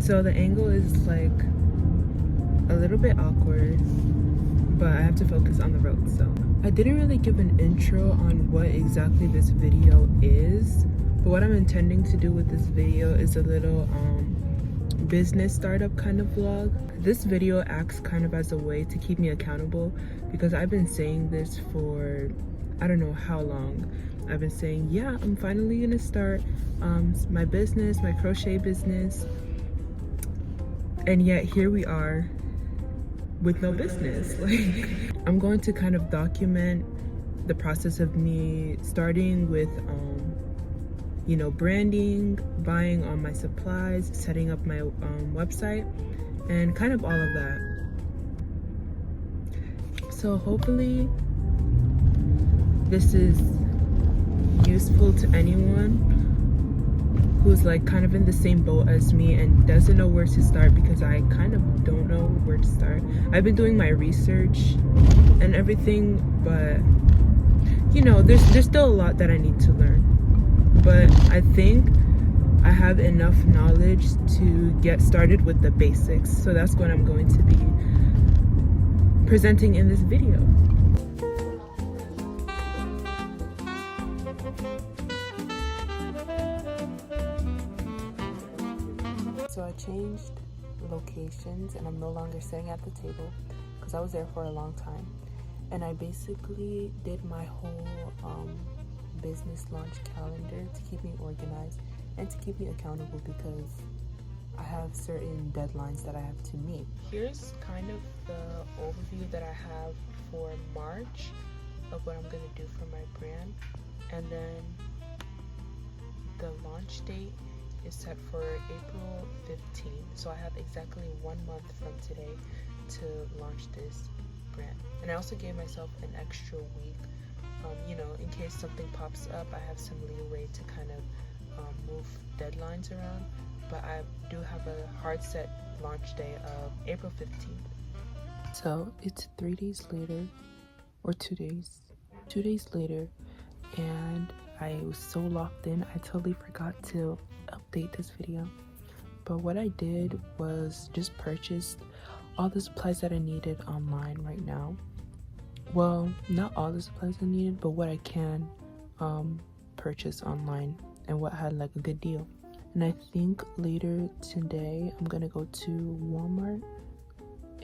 So the angle is like a little bit awkward, but I have to focus on the road. So I didn't really give an intro on what exactly this video is, but what I'm intending to do with this video is a little business startup kind of vlog. This video acts kind of as a way to keep me accountable, because I've been saying this for I don't know how long. I've been saying, yeah, I'm finally gonna start my business, my crochet business, and yet here we are with no business. Like, I'm going to kind of document the process of me starting with you know, branding, buying all my supplies, setting up my website, and kind of all of that. So hopefully this is useful to anyone who's like kind of in the same boat as me and doesn't know where to start, because I kind of don't know where to start. I've been doing my research and everything, but you know, there's still a lot that I need to learn. But I think I have enough knowledge to get started with the basics. So that's what I'm going to be presenting in this video. So I changed locations and I'm no longer sitting at the table because I was there for a long time. And I basically did my whole business launch calendar to keep me organized and to keep me accountable, because I have certain deadlines that I have to meet. Here's kind of the overview that I have for March of what I'm going to do for my brand, and then the launch date is set for April 15th, so I have exactly 1 month from today to launch this brand. And I also gave myself an extra week, you know, in case something pops up, I have some leeway to kind of move deadlines around. But I do have a hard set launch day of April 15th. So it's 3 days later, or 2 days. 2 days later, and I was so locked in, I totally forgot to update this video. But what I did was just purchased all the supplies that I needed online right now. Well, not all the supplies I needed, but what I can purchase online and what had like a good deal. And I think later today I'm gonna go to Walmart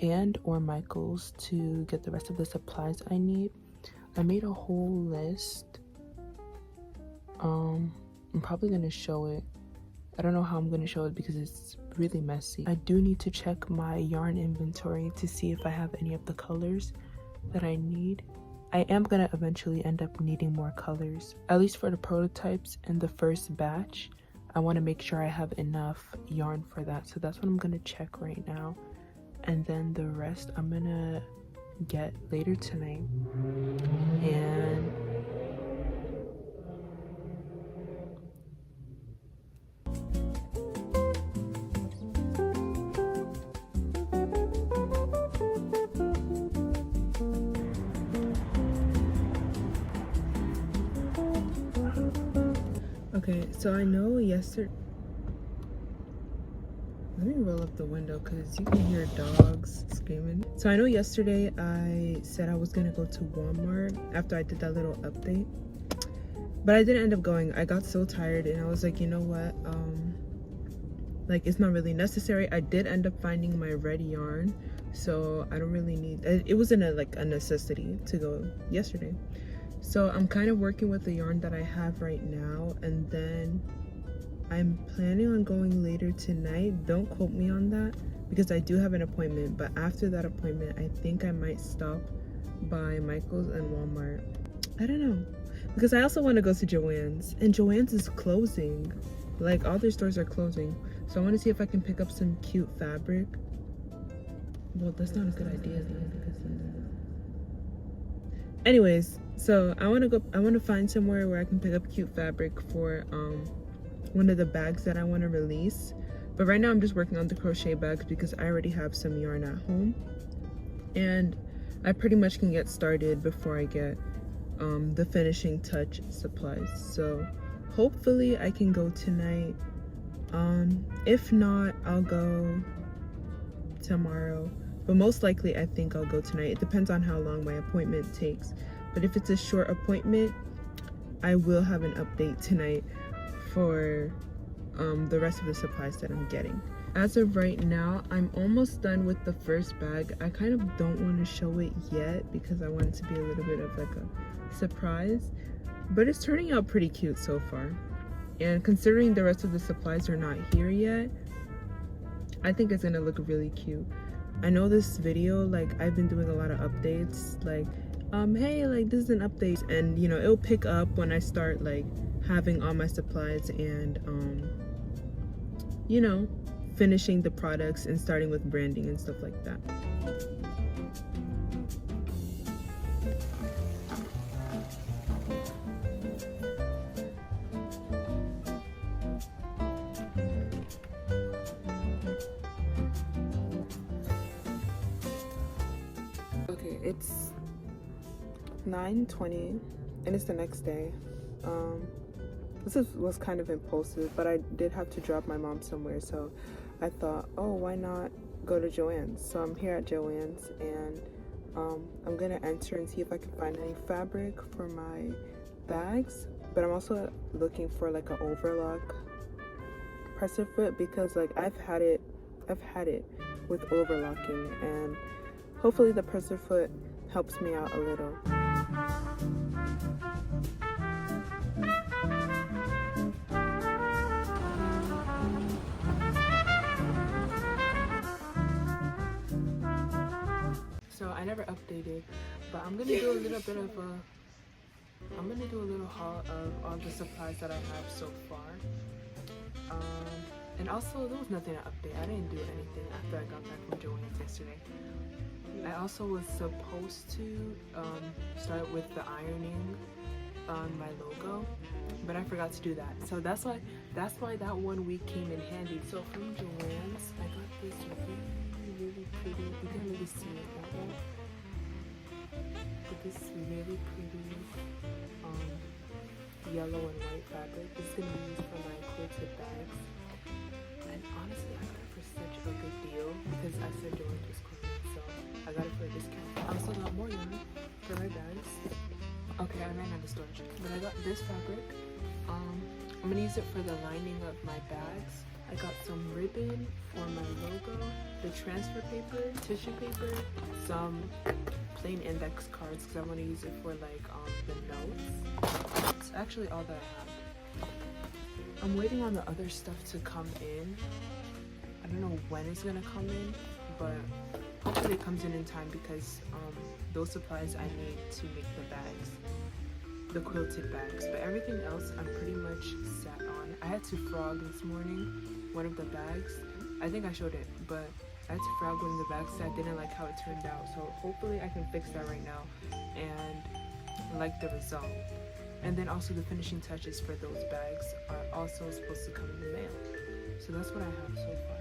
and or Michael's to get the rest of the supplies I need. I made a whole list. I'm probably gonna show it. I don't know how I'm gonna show it because it's really messy. I do need to check my yarn inventory to see if I have any of the colors that I need. I am gonna eventually end up needing more colors, at least for the prototypes and the first batch. I want to make sure I have enough yarn for that, so that's what I'm gonna check right now, and then the rest I'm gonna get later tonight. And okay, so I know yesterday, let me roll up the window because you can hear dogs screaming. So I know yesterday I said I was gonna go to Walmart after I did that little update, but I didn't end up going. I got so tired and I was like, you know what, like, it's not really necessary. I did end up finding my red yarn, so I don't really need it. Wasn't a necessity to go yesterday. So I'm kind of working with the yarn that I have right now, and then I'm planning on going later tonight. Don't quote me on that because I do have an appointment, but after that appointment I think I might stop by Michael's and Walmart. I don't know, because I also want to go to Joann's, and Joann's is closing. Like, all their stores are closing, so I want to see if I can pick up some cute fabric. Well, that's not a good idea though, because anyways, so I want to find somewhere where I can pick up cute fabric for one of the bags that I want to release. But right now I'm just working on the crochet bags because I already have some yarn at home, and I pretty much can get started before I get the finishing touch supplies. So hopefully I can go tonight If not, I'll go tomorrow, but most likely I think I'll go tonight. It depends on how long my appointment takes, but if it's a short appointment, I will have an update tonight for the rest of the supplies that I'm getting. As of right now, I'm almost done with the first bag. I kind of don't want to show it yet because I want it to be a little bit of like a surprise, but it's turning out pretty cute so far. And considering the rest of the supplies are not here yet, I think it's gonna look really cute. I know this video, like, I've been doing a lot of updates, like, hey, like, this is an update, and you know, it'll pick up when I start like having all my supplies and you know, finishing the products and starting with branding and stuff like that. Okay, it's 9:20 and it's the next day. This was kind of impulsive, but I did have to drop my mom somewhere, so I thought, oh, why not go to Joann's? So I'm here at Joann's, and I'm gonna enter and see if I can find any fabric for my bags, but I'm also looking for like an overlock presser foot, because like I've had it with overlocking, and hopefully the presser foot helps me out a little. So I never updated, but I'm gonna do a little bit of I'm gonna do a little haul of all the supplies that I have so far. And also, there was nothing to update. I didn't do anything after I got back from Joann's yesterday. I also was supposed to start with the ironing on my logo, but I forgot to do that. So that's why that 1 week came in handy. So from Joann's, I got this really pretty, you can't really see it that well, but this really pretty yellow and white fabric. This is going to be used for my quilted bags. And honestly, I got it for such a good deal because I said Joann's was closing, so I got it for a discount. I also got more yarn for my bags. Okay, I ran out of storage, but I got this fabric. I'm gonna use it for the lining of my bags. I got some ribbon for my logo, the transfer paper, tissue paper, some plain index cards because I want to use it for like the notes. It's actually all that I have. I'm waiting on the other stuff to come in. I don't know when it's gonna come in, but hopefully it comes in time because those supplies I need to make the bags, the quilted bags. But everything else I'm pretty much set on. I had to frog this morning one of the bags. I think I showed it, but I had to frog one of the bags because I didn't like how it turned out. So hopefully I can fix that right now and like the result. And then also the finishing touches for those bags are also supposed to come in the mail. So that's what I have so far.